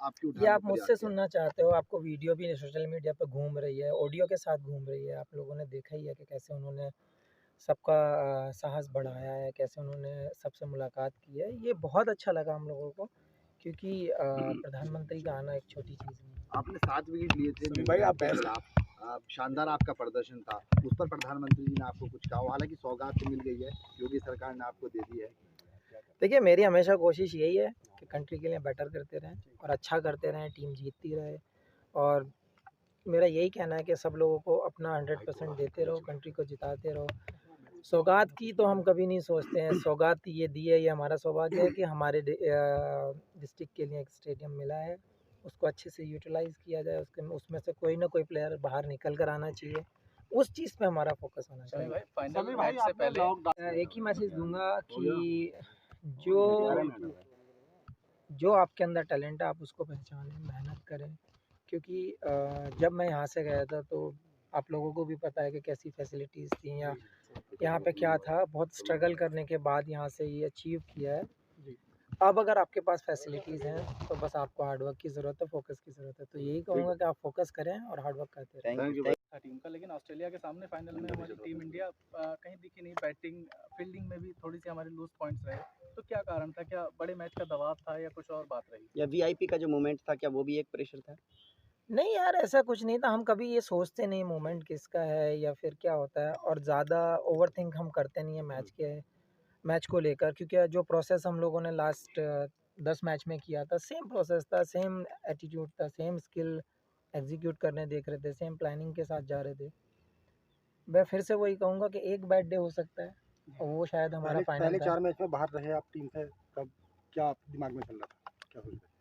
आपकी ये उठाने आप का प्रयास मुझसे किया? सुनना चाहते हो, आपको वीडियो भी सोशल मीडिया पे घूम रही है, ऑडियो के साथ घूम रही है, आप लोगों ने देखा ही है कि कैसे उन्होंने सबका साहस बढ़ाया है, कैसे उन्होंने सबसे मुलाकात की है। ये बहुत अच्छा लगा हम लोगों को, क्योंकि प्रधानमंत्री का आना एक छोटी चीज़ नहीं है। आपने 7 विकेट लिए थे समीर भाई, न्यूजीलैंड आप के बहस खिलाफ, शानदार आपका प्रदर्शन था। उस पर प्रधानमंत्री जी ने आपको कुछ कहा हो? हालाँकि सौगात तो मिल गई है, योगी सरकार ने आपको दे दी है। देखिए, मेरी हमेशा कोशिश यही है कि कंट्री के लिए बेटर करते रहें और अच्छा करते रहें, टीम जीतती रहे। और मेरा यही कहना है कि सब लोगों को अपना 100% देते रहो, कंट्री को जिताते रहो। सौगात की तो हम कभी नहीं सोचते हैं, सौगात ये दी है, ये हमारा सौभाग्य है कि हमारे डिस्ट्रिक्ट के लिए एक स्टेडियम मिला है, उसको अच्छे से यूटिलाइज़ किया जाए, उसमें से कोई ना कोई प्लेयर बाहर निकल कर आना चाहिए, उस चीज़ पे हमारा फोकस होना समीर चाहिए। भाई, फाइनल मैच से पहले एक ही मैसेज दूंगा कि जो जो आपके अंदर टैलेंट है आप उसको पहचानें, मेहनत करें, क्योंकि जब मैं यहाँ से गया था तो आप लोगों को भी पता है कि कैसी फैसिलिटीज़ थी या यहाँ पे क्या था। बहुत स्ट्रगल करने के बाद यहाँ से ये अचीव किया है। अब अगर आपके पास फैसिलिटीज़ हैं तो बस आपको हार्ड वर्क की ज़रूरत है, फोकस की ज़रूरत है। तो यही कहूँगा कि आप फोकस करें और हार्ड वर्क करते रहें। Thank you. था टीम का, लेकिन ऑस्ट्रेलिया के सामने फाइनल में हमारी टीम इंडिया कहीं दिखी नहीं। बैटिंग फील्डिंग में भी थोड़ी सी हमारे लूज पॉइंट्स रहे। तो क्या कारण था? क्या बड़े मैच का दबाव था या कुछ और बात रही? या वीआईपी का जो मोमेंट था, क्या वो भी एक प्रेशर था? नहीं यार, ऐसा कुछ नहीं था। हम कभी ये सोचते नहीं मोमेंट किसका है या फिर क्या होता है, और ज़्यादा ओवरथिंक हम करते नहीं है मैच को लेकर, क्योंकि जो प्रोसेस हम लोगों ने लास्ट 10 मैच में किया था, सेम प्रोसेस था, सेम एटीट्यूड था, सेम स्किल एग्जीक्यूट करने देख रहे थे, सेम प्लानिंग के साथ जा रहे थे। मैं फिर से वही कहूँगा कि एक बैड डे हो सकता है और वो शायद हमारा फाइनल पहले था। 4 मैच में बाहर रहे आप टीम से, तब क्या दिमाग में चल रहा था? क्या सोच रहे थे?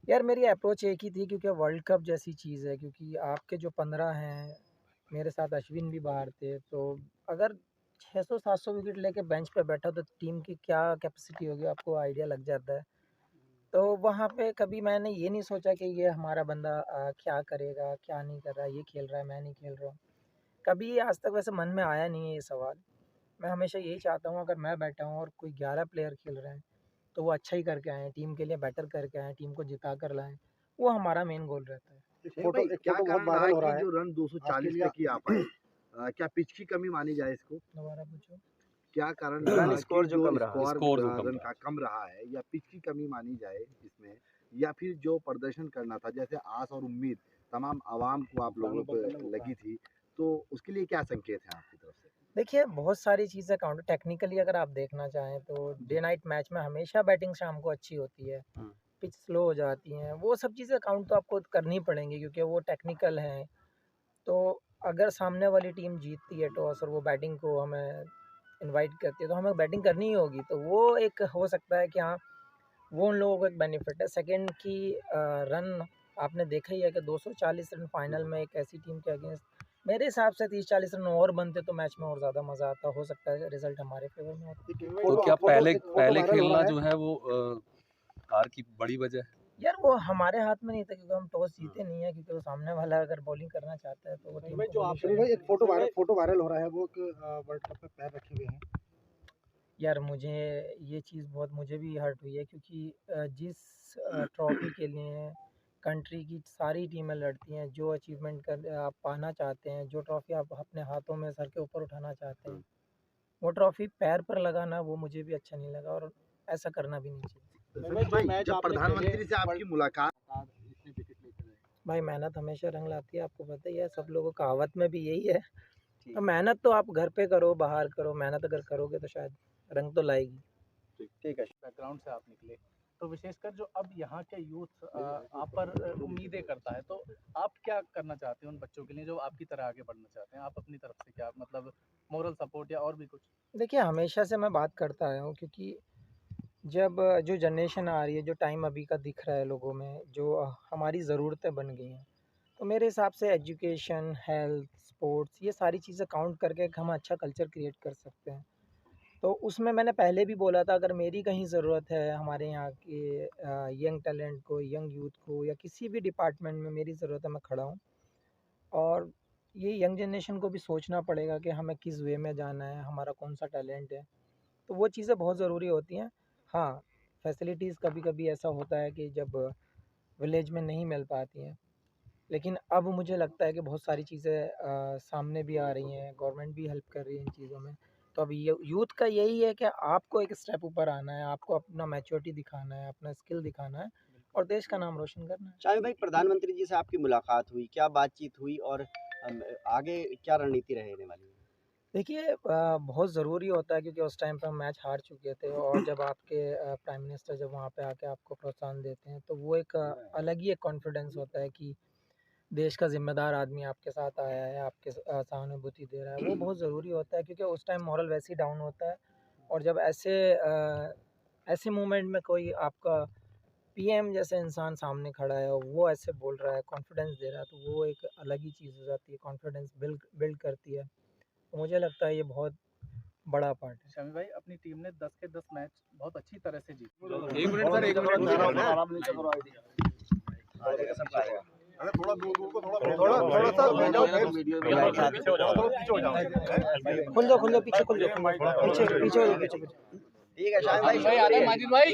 यार मेरी अप्रोच एक ही थी, क्योंकि वर्ल्ड कप जैसी चीज़ है, क्योंकि आपके जो 15 हैं, मेरे साथ अश्विन भी बाहर थे, तो अगर 600-700 विकेट लेके बेंच पे बैठा तो टीम की क्या कैपेसिटी होगी आपको आइडिया लग जाता है। तो वहाँ पे कभी मैंने ये नहीं सोचा कि ये हमारा बंदा क्या करेगा, क्या नहीं कर रहा है, ये खेल रहा है, मैं नहीं खेल रहा हूँ। कभी आज तक वैसे मन में आया नहीं है ये सवाल। मैं हमेशा यही चाहता हूँ, अगर मैं बैठा हूँ और कोई 11 प्लेयर खेल रहे हैं, तो वो अच्छा ही करके आएँ, टीम के लिए बेटर करके आएँ, टीम को जिता कर लाएँ। वो हमारा मेन गोल रहता है। एक क्या बहुत कारण रहा वायरल हो कि रहा है जो रन 240 ऑस्ट्रेलिया तक ही आ पाए? क्या पिच की कमी मानी जाए इसको? दोबारा पूछो। क्या कारण रन रहा स्कोर कि जो जो कम रहा। स्कोर रन का कम रहा है, या पिच की कमी मानी जाए इसमें, या फिर जो प्रदर्शन करना था, जैसे आस और उम्मीद तमाम आवाम को आप लोगों पे लगी थी, तो उसके लिए क्या संकेत है आपकी तरफ से? देखिए, बहुत सारी चीज़ें काउंट टेक्निकली अगर आप देखना चाहें तो डे नाइट मैच में हमेशा बैटिंग शाम को अच्छी होती है, पिच स्लो हो जाती हैं, वो सब चीज़ें काउंट तो आपको करनी पड़ेंगी, क्योंकि वो टेक्निकल हैं। तो अगर सामने वाली टीम जीतती है टॉस और वो बैटिंग को हमें इनवाइट करती है, तो हमें बैटिंग करनी ही होगी। तो वो एक हो सकता है कि हाँ, वो उन लोगों को एक बेनिफिट है। सेकंड की रन आपने देखा ही है कि 240 रन फाइनल में एक ऐसी टीम के अगेंस्ट, मेरे हिसाब से 30-40 रन और बनते तो मैच में और ज़्यादा मज़ा आता। हो सकता है रिजल्ट हमारे फेवर में होता। तो क्या पहले खेलना जो है वो हार की बड़ी वजह है? यार वो हमारे हाथ में नहीं था, क्योंकि हम टॉस जीते नहीं है, क्योंकि वो सामने वाला अगर बॉलिंग करना चाहता है तो वो टीम को bowling करनी भाई, एक फोटो वायरल हो रहा है, वो वर्ल्ड कप में पैर रखे हुए हैं। यार मुझे ये चीज़ बहुत मुझे भी हर्ट हुई है, क्योंकि जिस ट्रॉफी के लिए कंट्री की सारी टीमें लड़ती हैं, जो अचीवमेंट कर आप पाना चाहते हैं, जो ट्रॉफी आप अपने हाथों में सर के ऊपर उठाना चाहते हैं, वो ट्रॉफी पैर पर लगाना वो मुझे भी अच्छा नहीं लगा, और ऐसा करना भी नहीं चाहिए। समीर भाई, जब प्रधानमंत्री से आपकी मुलाकात इतने विकेट लेते रहे, भाई मेहनत हमेशा रंग लाती है, आपको पता ही है, सब लोगों कहावत में भी यही है। तो मेहनत तो आप घर पे करो, बाहर करो, मेहनत अगर करोगे तो शायद रंग तो लाएगी। ठीक है। बैकग्राउंड से आप निकले, तो विशेषकर जो अब यहाँ के यूथ आप पर उम्मीदें करता है, तो आप क्या करना चाहते हैं उन बच्चों के लिए जो आपकी तरह आगे बढ़ना चाहते हैं? आप अपनी तरफ से क्या मतलब मोरल सपोर्ट या और भी कुछ? देखिए, हमेशा से मैं बात करता आया हूँ, क्योंकि जब जो जनरेशन आ रही है, जो टाइम अभी का दिख रहा है लोगों में, जो हमारी ज़रूरतें बन गई हैं, तो मेरे हिसाब से एजुकेशन, हेल्थ, स्पोर्ट्स, ये सारी चीज़ें काउंट करके एक हम अच्छा कल्चर क्रिएट कर सकते हैं। तो उसमें मैंने पहले भी बोला था, अगर मेरी कहीं ज़रूरत है हमारे यहाँ के यंग टैलेंट को, यंग यूथ को, या किसी भी डिपार्टमेंट में मेरी ज़रूरत है, मैं खड़ा हूँ। और ये यंग जनरेशन को भी सोचना पड़ेगा कि हमें किस वे में जाना है, हमारा कौन-सा टैलेंट है। तो वो चीज़ें बहुत ज़रूरी होती हैं। हाँ, फैसिलिटीज़ कभी-कभी ऐसा होता है कि जब विलेज में नहीं मिल पाती हैं। लेकिन अब मुझे लगता है कि बहुत सारी चीज़ें सामने भी आ रही हैं, गवर्नमेंट भी हेल्प कर रही है इन चीज़ों में। तो अब ये यूथ का यही है कि आपको एक स्टेप ऊपर आना है, आपको अपना मैच्योरिटी दिखाना है, अपना स्किल दिखाना है और देश का नाम रोशन करना है। शामिम भाई, प्रधानमंत्री जी से आपकी मुलाकात हुई, क्या बातचीत हुई और आगे क्या रणनीति रहने वाली है? देखिए बहुत ज़रूरी होता है क्योंकि उस टाइम पे हम मैच हार चुके थे और जब आपके प्राइम मिनिस्टर जब वहाँ पे आके आपको प्रोत्साहन देते हैं तो वो एक अलग ही एक कॉन्फिडेंस होता है कि देश का ज़िम्मेदार आदमी आपके साथ आया है, आपके सहानुभूति दे रहा है। वो बहुत ज़रूरी होता है क्योंकि उस टाइम मोरल वैसे ही डाउन होता है और जब ऐसे मोमेंट में कोई आपका पीएम जैसे इंसान सामने खड़ा है और वो ऐसे बोल रहा है, कॉन्फिडेंस दे रहा है, तो वो एक अलग ही चीज़ हो जाती है, कॉन्फिडेंस बिल्ड बिल्ड करती है। तो मुझे लगता है ये बहुत बड़ा पार्ट है। शमी भाई, अपनी टीम ने 10 के 10 मैच बहुत अच्छी तरह से जीते। 1 मिनट सर, 1 मिनट। आराम नीचे करो आईडी। अरे थोड़ा दूर दूर को थोड़ा थोड़ा सा हो जाओ पीछे हो जाओ। खुल जाओ पीछे खुल जाओ पीछे हो जाओ पीछे। ठीक है शामिम भाई, आ रहे हैं माजिद भाई।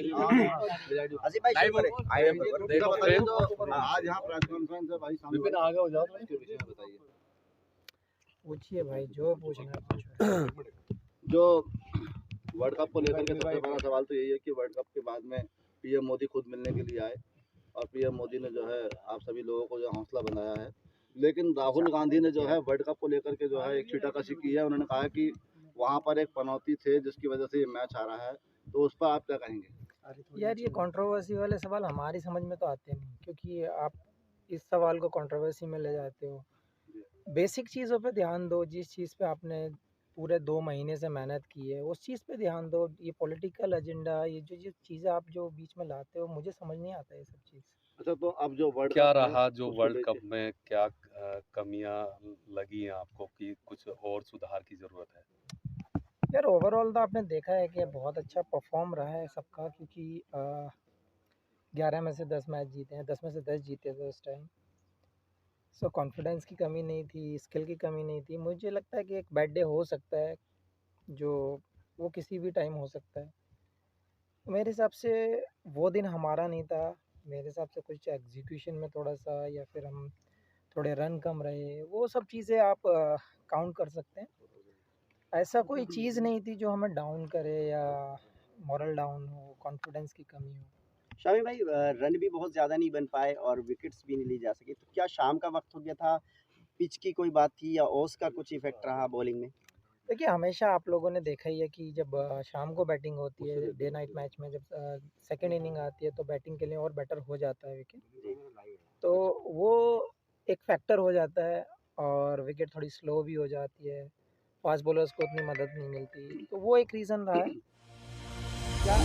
आसिफ भाई शुरू करें। देखो बताइए तो आज यहाँ प्रेस कॉन्फ्रेंस है भाई सामने विपिन आगे हो जाओ, तो इसके विषय में बताइए। पूछिए भाई जो पूछना है पूछो। जो वर्ल्ड कप को लेकर के सबसे बड़ा सवाल तो यही है कि वर्ल्ड कप के बाद में पीएम मोदी खुद मिलने के लिए आए और पीएम मोदी ने जो है आप सभी लोगों को जो हौसला बनाया है, लेकिन राहुल गांधी ने जो है वर्ल्ड कप को लेकर के जो है एक छीटाकशी की है। उन्होंने कहा कि वहाँ पर एक पनौती थे जिसकी वजह से ये मैच हारा है, तो उस पर आप क्या कहेंगे? यार ये कंट्रोवर्सी वाले सवाल हमारी समझ में तो आते नहीं क्योंकि आप इस सवाल को कंट्रोवर्सी में ले जाते हो। बेसिक चीज़ों पे ध्यान दो, जिस चीज़ पे आपने पूरे 2 महीने से मेहनत की है उस चीज़ पे ध्यान दो। ये पॉलिटिकल एजेंडा ये जो चीज़ें आप जो बीच में लाते हो मुझे समझ नहीं आता ये सब चीज़। अच्छा, तो अब जो वर्ल्ड क्या कप है, रहा जो उसको वर्ल्ड लेके- कप में क्या कमियां लगी हैं आपको कि कुछ और सुधार की ज़रूरत है? यार ओवरऑल तो आपने देखा है कि बहुत अच्छा परफॉर्म रहा है सबका क्योंकि 11 में से 10 मैच जीते हैं, 10 में से 10 जीते थे उस टाइम। सो कॉन्फिडेंस की कमी नहीं थी, स्किल की कमी नहीं थी। मुझे लगता है कि एक बैड डे हो सकता है जो वो किसी भी टाइम हो सकता है। मेरे हिसाब से वो दिन हमारा नहीं था। मेरे हिसाब से कुछ एग्जीक्यूशन में थोड़ा-सा या फिर हम थोड़े रन कम रहे, वो सब चीज़ें आप काउंट कर सकते हैं। ऐसा कोई चीज़ नहीं थी जो हमें डाउन करे या मोरल डाउन हो, कॉन्फिडेंस की कमी हो। शामिम भाई, रन भी बहुत ज़्यादा नहीं बन पाए और विकेट्स भी नहीं ली जा सकी, तो क्या शाम का वक्त हो गया था, पिच की कोई बात थी या ओस का कुछ इफेक्ट रहा बॉलिंग में? देखिए हमेशा आप लोगों ने देखा ही है कि जब शाम को बैटिंग होती है डे नाइट मैच में जब सेकंड इनिंग आती है तो बैटिंग के लिए और बेटर हो जाता है विकेट। तो वो एक फैक्टर हो जाता है और विकेट थोड़ी स्लो भी हो जाती है। फास्ट बॉलर्स को उतनी मदद नहीं मिलती, तो वो एक रीज़न रहा है। क्या